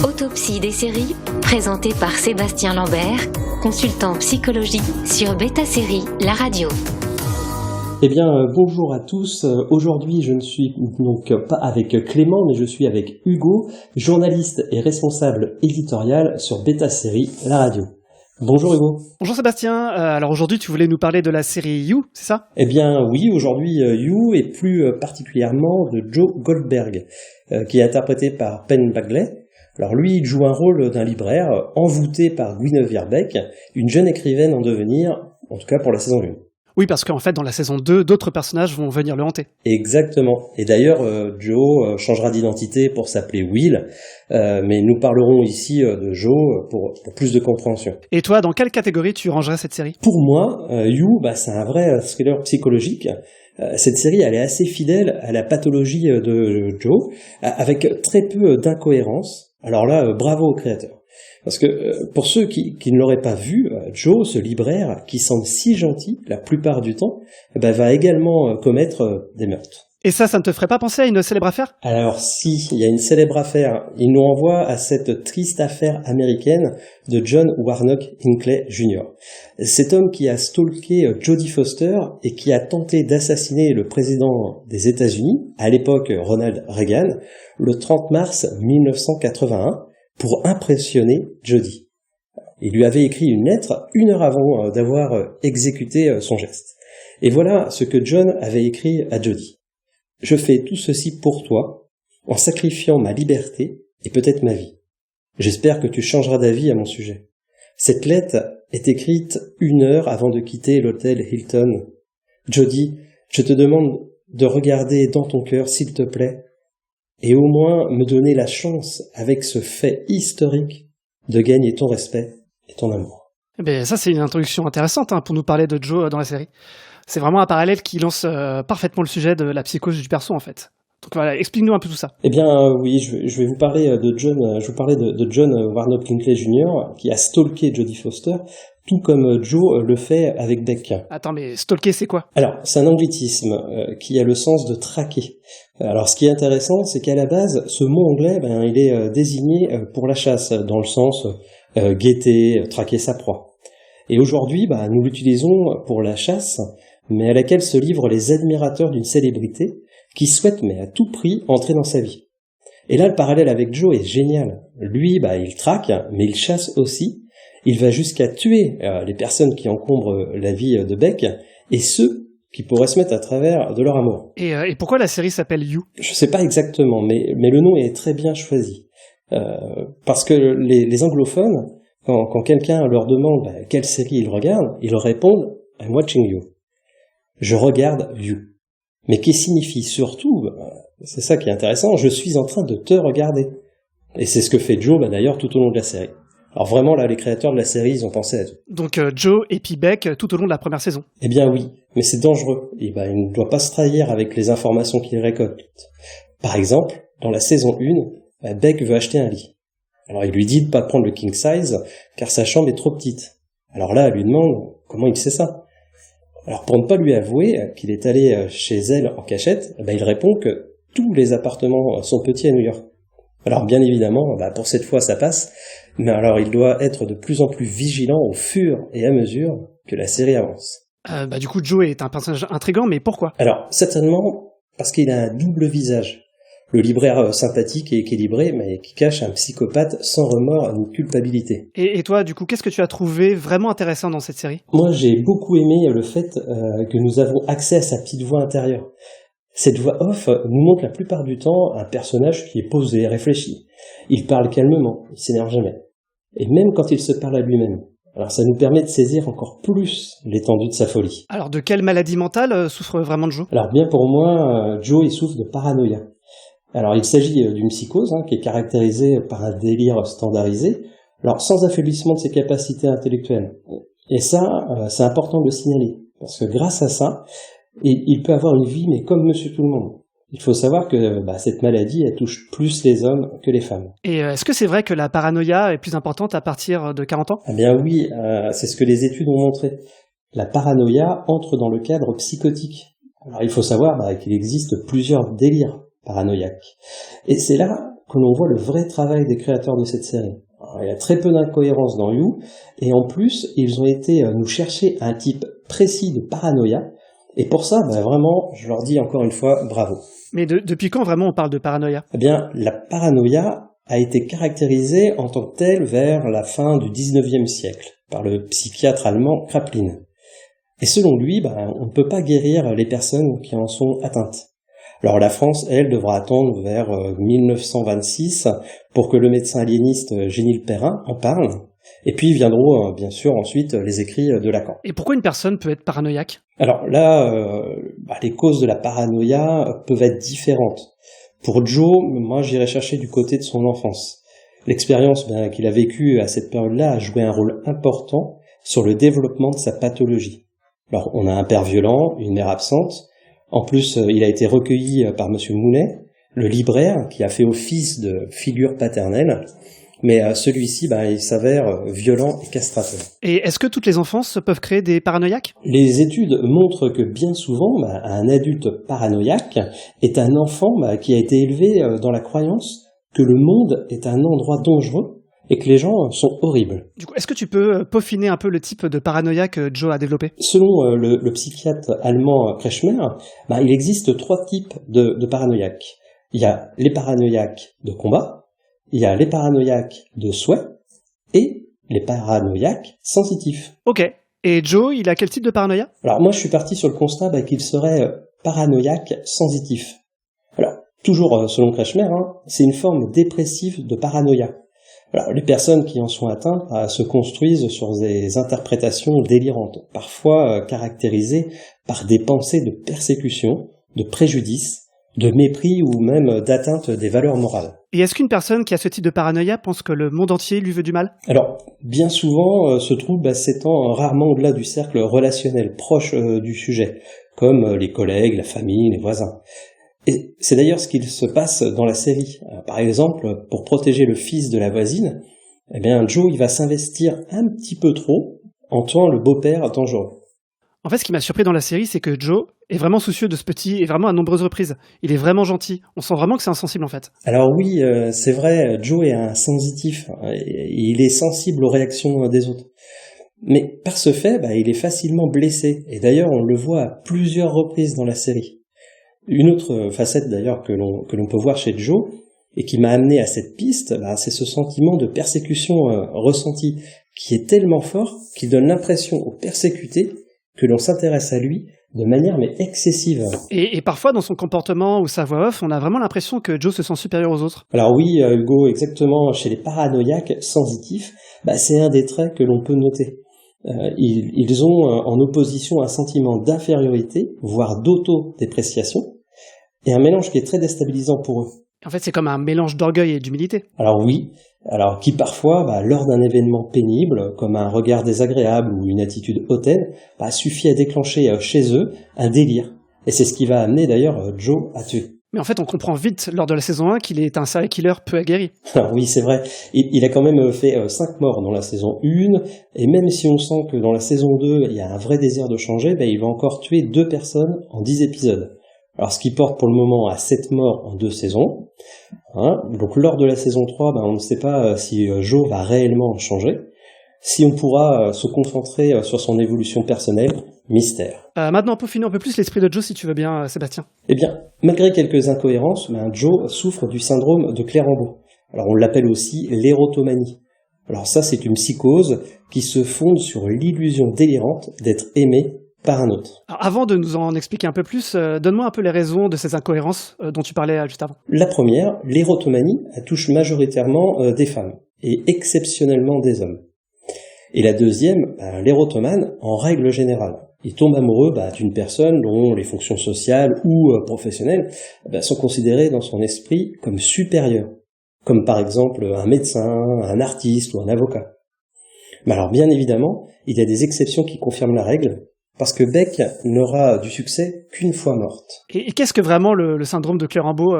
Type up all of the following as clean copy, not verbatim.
Autopsie des séries, présentée par Sébastien Lambert, consultant psychologie sur Beta Série, la radio. Eh bien, bonjour à tous. Aujourd'hui, je ne suis donc pas avec Clément, mais je suis avec Hugo, journaliste et responsable éditorial sur Beta Série, la radio. Bonjour Hugo. Bonjour Sébastien. Alors aujourd'hui, tu voulais nous parler de la série You, c'est ça ? Eh bien oui, aujourd'hui You et plus particulièrement de Joe Goldberg, qui est interprété par Penn Badgley. Alors lui, il joue un rôle d'un libraire envoûté par Guinevere Beck, une jeune écrivaine en devenir, en tout cas pour la saison 1. Oui, parce qu'en fait, dans la saison 2, d'autres personnages vont venir le hanter. Exactement. Et d'ailleurs, Joe changera d'identité pour s'appeler Will, mais nous parlerons ici de Joe pour plus de compréhension. Et toi, dans quelle catégorie tu rangerais cette série ? Pour moi, You, c'est un vrai thriller psychologique. Cette série, elle est assez fidèle à la pathologie de Joe, avec très peu d'incohérence. Alors là, bravo au créateur. Parce que pour ceux qui ne l'auraient pas vu, Joe, ce libraire, qui semble si gentil la plupart du temps, va également commettre des meurtres. Et ça ne te ferait pas penser à une célèbre affaire ? Alors si, il y a une célèbre affaire. Il nous renvoie à cette triste affaire américaine de John Warnock Hinckley Jr. Cet homme qui a stalké Jodie Foster et qui a tenté d'assassiner le président des États-Unis, à l'époque Ronald Reagan, le 30 mars 1981, pour impressionner Jodie. Il lui avait écrit une lettre 1 heure avant d'avoir exécuté son geste. Et voilà ce que John avait écrit à Jodie. « Je fais tout ceci pour toi, en sacrifiant ma liberté et peut-être ma vie. J'espère que tu changeras d'avis à mon sujet. Cette lettre est écrite 1 heure avant de quitter l'hôtel Hilton. Jodie, je te demande de regarder dans ton cœur, s'il te plaît, et au moins me donner la chance, avec ce fait historique, de gagner ton respect et ton amour. » Eh bien, ça, c'est une introduction intéressante pour nous parler de Joe dans la série. C'est vraiment un parallèle qui lance parfaitement le sujet de la psychose du perso, en fait. Donc voilà, explique-nous un peu tout ça. Eh bien, oui, je vais vous parler de John. Je vais vous parler de John Warnock Hinckley Jr., qui a stalké Jodie Foster, tout comme Joe le fait avec Beck. Attends, mais stalker, c'est quoi ? Alors, c'est un anglicisme qui a le sens de traquer. Alors, ce qui est intéressant, c'est qu'à la base, ce mot anglais, il est désigné pour la chasse, dans le sens guetter, traquer sa proie. Et aujourd'hui, nous l'utilisons pour la chasse, mais à laquelle se livrent les admirateurs d'une célébrité qui souhaitent, mais à tout prix, entrer dans sa vie. Et là, le parallèle avec Joe est génial. Lui, il traque, mais il chasse aussi. Il va jusqu'à tuer les personnes qui encombrent la vie de Beck, et ceux qui pourraient se mettre à travers de leur amour. Et pourquoi la série s'appelle You ? Je sais pas exactement, mais le nom est très bien choisi. Parce que les anglophones, quand quelqu'un leur demande quelle série ils regardent, ils leur répondent « I'm watching you ». Je regarde You. Mais qui signifie surtout, c'est ça qui est intéressant, je suis en train de te regarder. Et c'est ce que fait Joe d'ailleurs tout au long de la série. Alors vraiment là, les créateurs de la série, ils ont pensé à tout. Donc Joe et puis Beck tout au long de la première saison. Eh bien oui, mais c'est dangereux. Et il ne doit pas se trahir avec les informations qu'il récolte. Par exemple, dans la saison 1, Beck veut acheter un lit. Alors il lui dit de pas prendre le king size, car sa chambre est trop petite. Alors là, elle lui demande comment il sait ça. Alors pour ne pas lui avouer qu'il est allé chez elle en cachette, il répond que tous les appartements sont petits à New York. Alors bien évidemment, pour cette fois ça passe, mais alors il doit être de plus en plus vigilant au fur et à mesure que la série avance. Du coup, Joe est un personnage intriguant, mais pourquoi ? Alors certainement parce qu'il a un double visage. Le libraire sympathique et équilibré, mais qui cache un psychopathe sans remords ni culpabilité. Et toi, du coup, qu'est-ce que tu as trouvé vraiment intéressant dans cette série ? Moi, j'ai beaucoup aimé le fait que nous avons accès à sa petite voix intérieure. Cette voix off nous montre la plupart du temps un personnage qui est posé, réfléchi. Il parle calmement, il s'énerve jamais. Et même quand il se parle à lui-même. Alors ça nous permet de saisir encore plus l'étendue de sa folie. Alors de quelle maladie mentale souffre vraiment Joe ? Alors bien pour moi, Joe il souffre de paranoïa. Alors il s'agit d'une psychose qui est caractérisée par un délire standardisé, alors sans affaiblissement de ses capacités intellectuelles. Et ça, c'est important de le signaler, parce que grâce à ça, il peut avoir une vie, mais comme monsieur tout le monde. Il faut savoir que cette maladie, elle touche plus les hommes que les femmes. Et est-ce que c'est vrai que la paranoïa est plus importante à partir de 40 ans ? Eh bien oui, c'est ce que les études ont montré. La paranoïa entre dans le cadre psychotique. Alors il faut savoir qu'il existe plusieurs délires paranoïaques. Et c'est là que l'on voit le vrai travail des créateurs de cette série. Alors, il y a très peu d'incohérences dans You, et en plus, ils ont été nous chercher un type précis de paranoïa, et pour ça, vraiment, je leur dis encore une fois, bravo. Mais depuis quand vraiment on parle de paranoïa ? Eh bien, la paranoïa a été caractérisée en tant que telle vers la fin du 19e siècle, par le psychiatre allemand Kraepelin. Et selon lui, on ne peut pas guérir les personnes qui en sont atteintes. Alors la France, elle, devra attendre vers 1926 pour que le médecin aliéniste Génil Perrin en parle. Et puis viendront bien sûr ensuite les écrits de Lacan. Et pourquoi une personne peut être paranoïaque ? Alors là, les causes de la paranoïa peuvent être différentes. Pour Joe, moi j'irais chercher du côté de son enfance. L'expérience qu'il a vécue à cette période-là a joué un rôle important sur le développement de sa pathologie. Alors on a un père violent, une mère absente. En plus, il a été recueilli par Monsieur Mounet, le libraire, qui a fait office de figure paternelle. Mais celui-ci, il s'avère violent et castrateur. Et est-ce que toutes les enfances peuvent créer des paranoïaques ? Les études montrent que bien souvent, un adulte paranoïaque est un enfant qui a été élevé dans la croyance que le monde est un endroit dangereux et que les gens sont horribles. Du coup, est-ce que tu peux peaufiner un peu le type de paranoïa que Joe a développé ? Selon le psychiatre allemand Kretschmer, il existe 3 types de paranoïaques. Il y a les paranoïaques de combat, il y a les paranoïaques de souhait et les paranoïaques sensitifs. Ok. Et Joe, il a quel type de paranoïa ? Alors moi, je suis parti sur le constat qu'il serait paranoïaque sensitif. Alors, toujours selon Kretschmer, c'est une forme dépressive de paranoïa. Alors, les personnes qui en sont atteintes se construisent sur des interprétations délirantes, parfois caractérisées par des pensées de persécution, de préjudice, de mépris ou même d'atteinte des valeurs morales. Et est-ce qu'une personne qui a ce type de paranoïa pense que le monde entier lui veut du mal ? Alors, bien souvent, ce trouble s'étend rarement au-delà du cercle relationnel proche du sujet, comme les collègues, la famille, les voisins. Et c'est d'ailleurs ce qu'il se passe dans la série. Par exemple, pour protéger le fils de la voisine, Joe il va s'investir un petit peu trop en tuant le beau-père dangereux. En fait, ce qui m'a surpris dans la série, c'est que Joe est vraiment soucieux de ce petit, et vraiment à nombreuses reprises. Il est vraiment gentil. On sent vraiment que c'est insensible, en fait. Alors oui, c'est vrai, Joe est un sensitif. Il est sensible aux réactions des autres. Mais par ce fait, il est facilement blessé. Et d'ailleurs, on le voit à plusieurs reprises dans la série. Une autre facette d'ailleurs que l'on peut voir chez Joe, et qui m'a amené à cette piste, c'est ce sentiment de persécution ressenti, qui est tellement fort qu'il donne l'impression aux persécutés que l'on s'intéresse à lui de manière excessive. Et parfois, dans son comportement ou sa voix off, on a vraiment l'impression que Joe se sent supérieur aux autres. Alors oui, Hugo, exactement, chez les paranoïaques sensitifs, c'est un des traits que l'on peut noter. Ils ont en opposition un sentiment d'infériorité, voire d'autodépréciation, et un mélange qui est très déstabilisant pour eux. En fait, c'est comme un mélange d'orgueil et d'humilité. Alors oui, qui parfois, lors d'un événement pénible, comme un regard désagréable ou une attitude hautaine, suffit à déclencher chez eux un délire. Et c'est ce qui va amener d'ailleurs Joe à tuer. Mais en fait, on comprend vite lors de la saison 1 qu'il est un serial killer peu aguerri. Alors oui, c'est vrai. Il a quand même fait 5 morts dans la saison 1, et même si on sent que dans la saison 2, il y a un vrai désir de changer, il va encore tuer 2 personnes en 10 épisodes. Alors ce qui porte pour le moment à 7 morts en 2 saisons. Donc lors de la saison 3, on ne sait pas si Joe va réellement changer. Si on pourra se concentrer sur son évolution personnelle, mystère. Maintenant, peaufinons un peu plus l'esprit de Joe, si tu veux bien, Sébastien. Eh bien, malgré quelques incohérences, Joe souffre du syndrome de Clérambault. Alors on l'appelle aussi l'érotomanie. Alors ça, c'est une psychose qui se fonde sur l'illusion délirante d'être aimé par un autre. Alors, avant de nous en expliquer un peu plus, donne-moi un peu les raisons de ces incohérences dont tu parlais juste avant. La première, l'érotomanie, elle touche majoritairement des femmes, et exceptionnellement des hommes. Et la deuxième, l'érotomane, en règle générale, il tombe amoureux d'une personne dont les fonctions sociales ou professionnelles sont considérées dans son esprit comme supérieures, comme par exemple un médecin, un artiste ou un avocat. Mais alors bien évidemment, il y a des exceptions qui confirment la règle, parce que Beck n'aura du succès qu'une fois morte. Et qu'est-ce que vraiment le syndrome de Clérambault,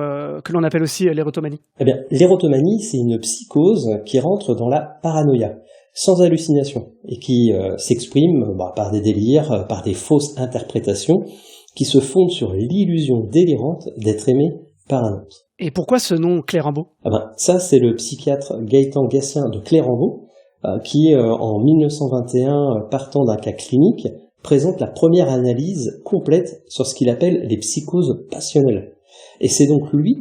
que l'on appelle aussi l'érotomanie ? Eh bien, l'érotomanie, c'est une psychose qui rentre dans la paranoïa, sans hallucination, et qui s'exprime par des délires, par des fausses interprétations, qui se fondent sur l'illusion délirante d'être aimé par un autre. Et pourquoi ce nom Clérambault ? Ça, c'est le psychiatre Gaëtan Gatien de Clérambault qui, en 1921, partant d'un cas clinique, présente la première analyse complète sur ce qu'il appelle les psychoses passionnelles. Et c'est donc lui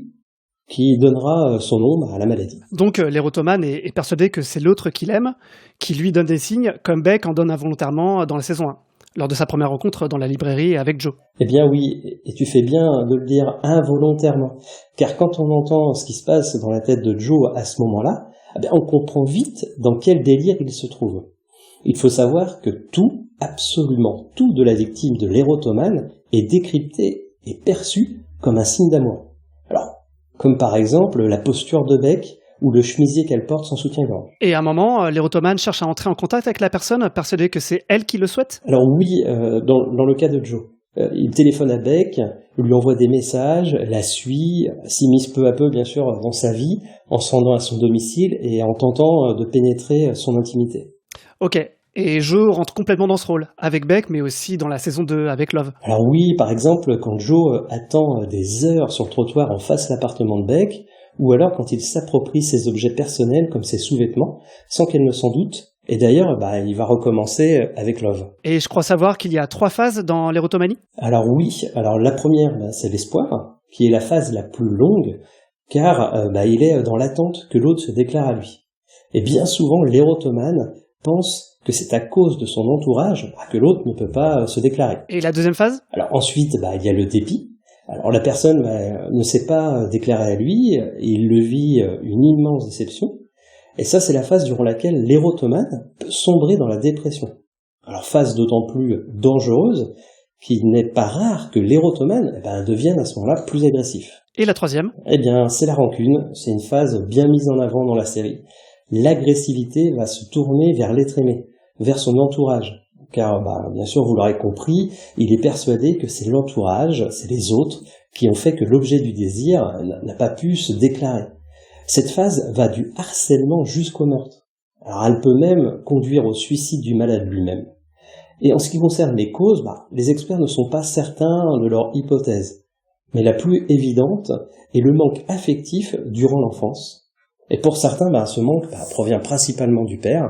qui donnera son nom à la maladie. Donc l'érotomane est persuadé que c'est l'autre qu'il aime, qui lui donne des signes, comme Beck en donne involontairement dans la saison 1, lors de sa première rencontre dans la librairie avec Joe. Eh bien oui, et tu fais bien de le dire involontairement, car quand on entend ce qui se passe dans la tête de Joe à ce moment-là, on comprend vite dans quel délire il se trouve. Il faut savoir que tout, absolument tout de la victime de l'érotomane est décrypté et perçu comme un signe d'amour. Alors, comme par exemple la posture de Beck ou le chemisier qu'elle porte sans soutien-gorge. Et à un moment, l'érotomane cherche à entrer en contact avec la personne, persuadé que c'est elle qui le souhaite ? Alors oui, dans le cas de Joe. Il téléphone à Beck, lui envoie des messages, la suit, s'immisce peu à peu bien sûr dans sa vie, en se rendant à son domicile et en tentant de pénétrer son intimité. Ok, et Joe rentre complètement dans ce rôle, avec Beck, mais aussi dans la saison 2 avec Love. Alors oui, par exemple, quand Joe attend des heures sur le trottoir en face de l'appartement de Beck, ou alors quand il s'approprie ses objets personnels comme ses sous-vêtements, sans qu'elle ne s'en doute. Et d'ailleurs, il va recommencer avec Love. Et je crois savoir qu'il y a 3 phases dans l'érotomanie ? Alors oui, la première, c'est l'espoir, qui est la phase la plus longue, car il est dans l'attente que l'autre se déclare à lui. Et bien souvent, l'érotomane pense que c'est à cause de son entourage que l'autre ne peut pas se déclarer. Et la deuxième phase ? Alors ensuite, il y a le dépit. Alors la personne ne s'est pas déclarée à lui, et il le vit une immense déception. Et ça, c'est la phase durant laquelle l'érotomane peut sombrer dans la dépression. Alors phase d'autant plus dangereuse qu'il n'est pas rare que l'érotomane devienne à ce moment-là plus agressif. Et la troisième ? Eh bien, c'est la rancune. C'est une phase bien mise en avant dans la série. L'agressivité va se tourner vers l'être aimé, vers son entourage. Car, bien sûr, vous l'aurez compris, il est persuadé que c'est l'entourage, c'est les autres, qui ont fait que l'objet du désir n'a pas pu se déclarer. Cette phase va du harcèlement jusqu'au meurtre. Alors, elle peut même conduire au suicide du malade lui-même. Et en ce qui concerne les causes, les experts ne sont pas certains de leur hypothèse. Mais la plus évidente est le manque affectif durant l'enfance. Et pour certains, ce manque provient principalement du père,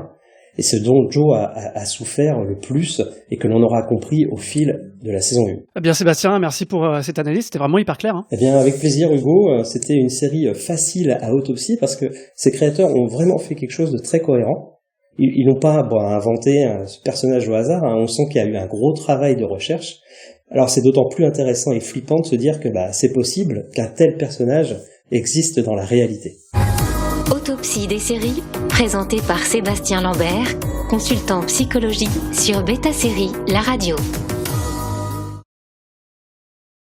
et ce dont Joe a souffert le plus, et que l'on aura compris au fil de la saison 1. Eh bien Sébastien, merci pour cette analyse, c'était vraiment hyper clair. Eh bien avec plaisir Hugo, c'était une série facile à autopsie, parce que ces créateurs ont vraiment fait quelque chose de très cohérent. Ils n'ont pas inventé ce personnage au hasard, on sent qu'il y a eu un gros travail de recherche. Alors c'est d'autant plus intéressant et flippant de se dire que c'est possible qu'un tel personnage existe dans la réalité. Autopsie des séries, présentée par Sébastien Lambert, consultant psychologie sur Beta Série, la radio.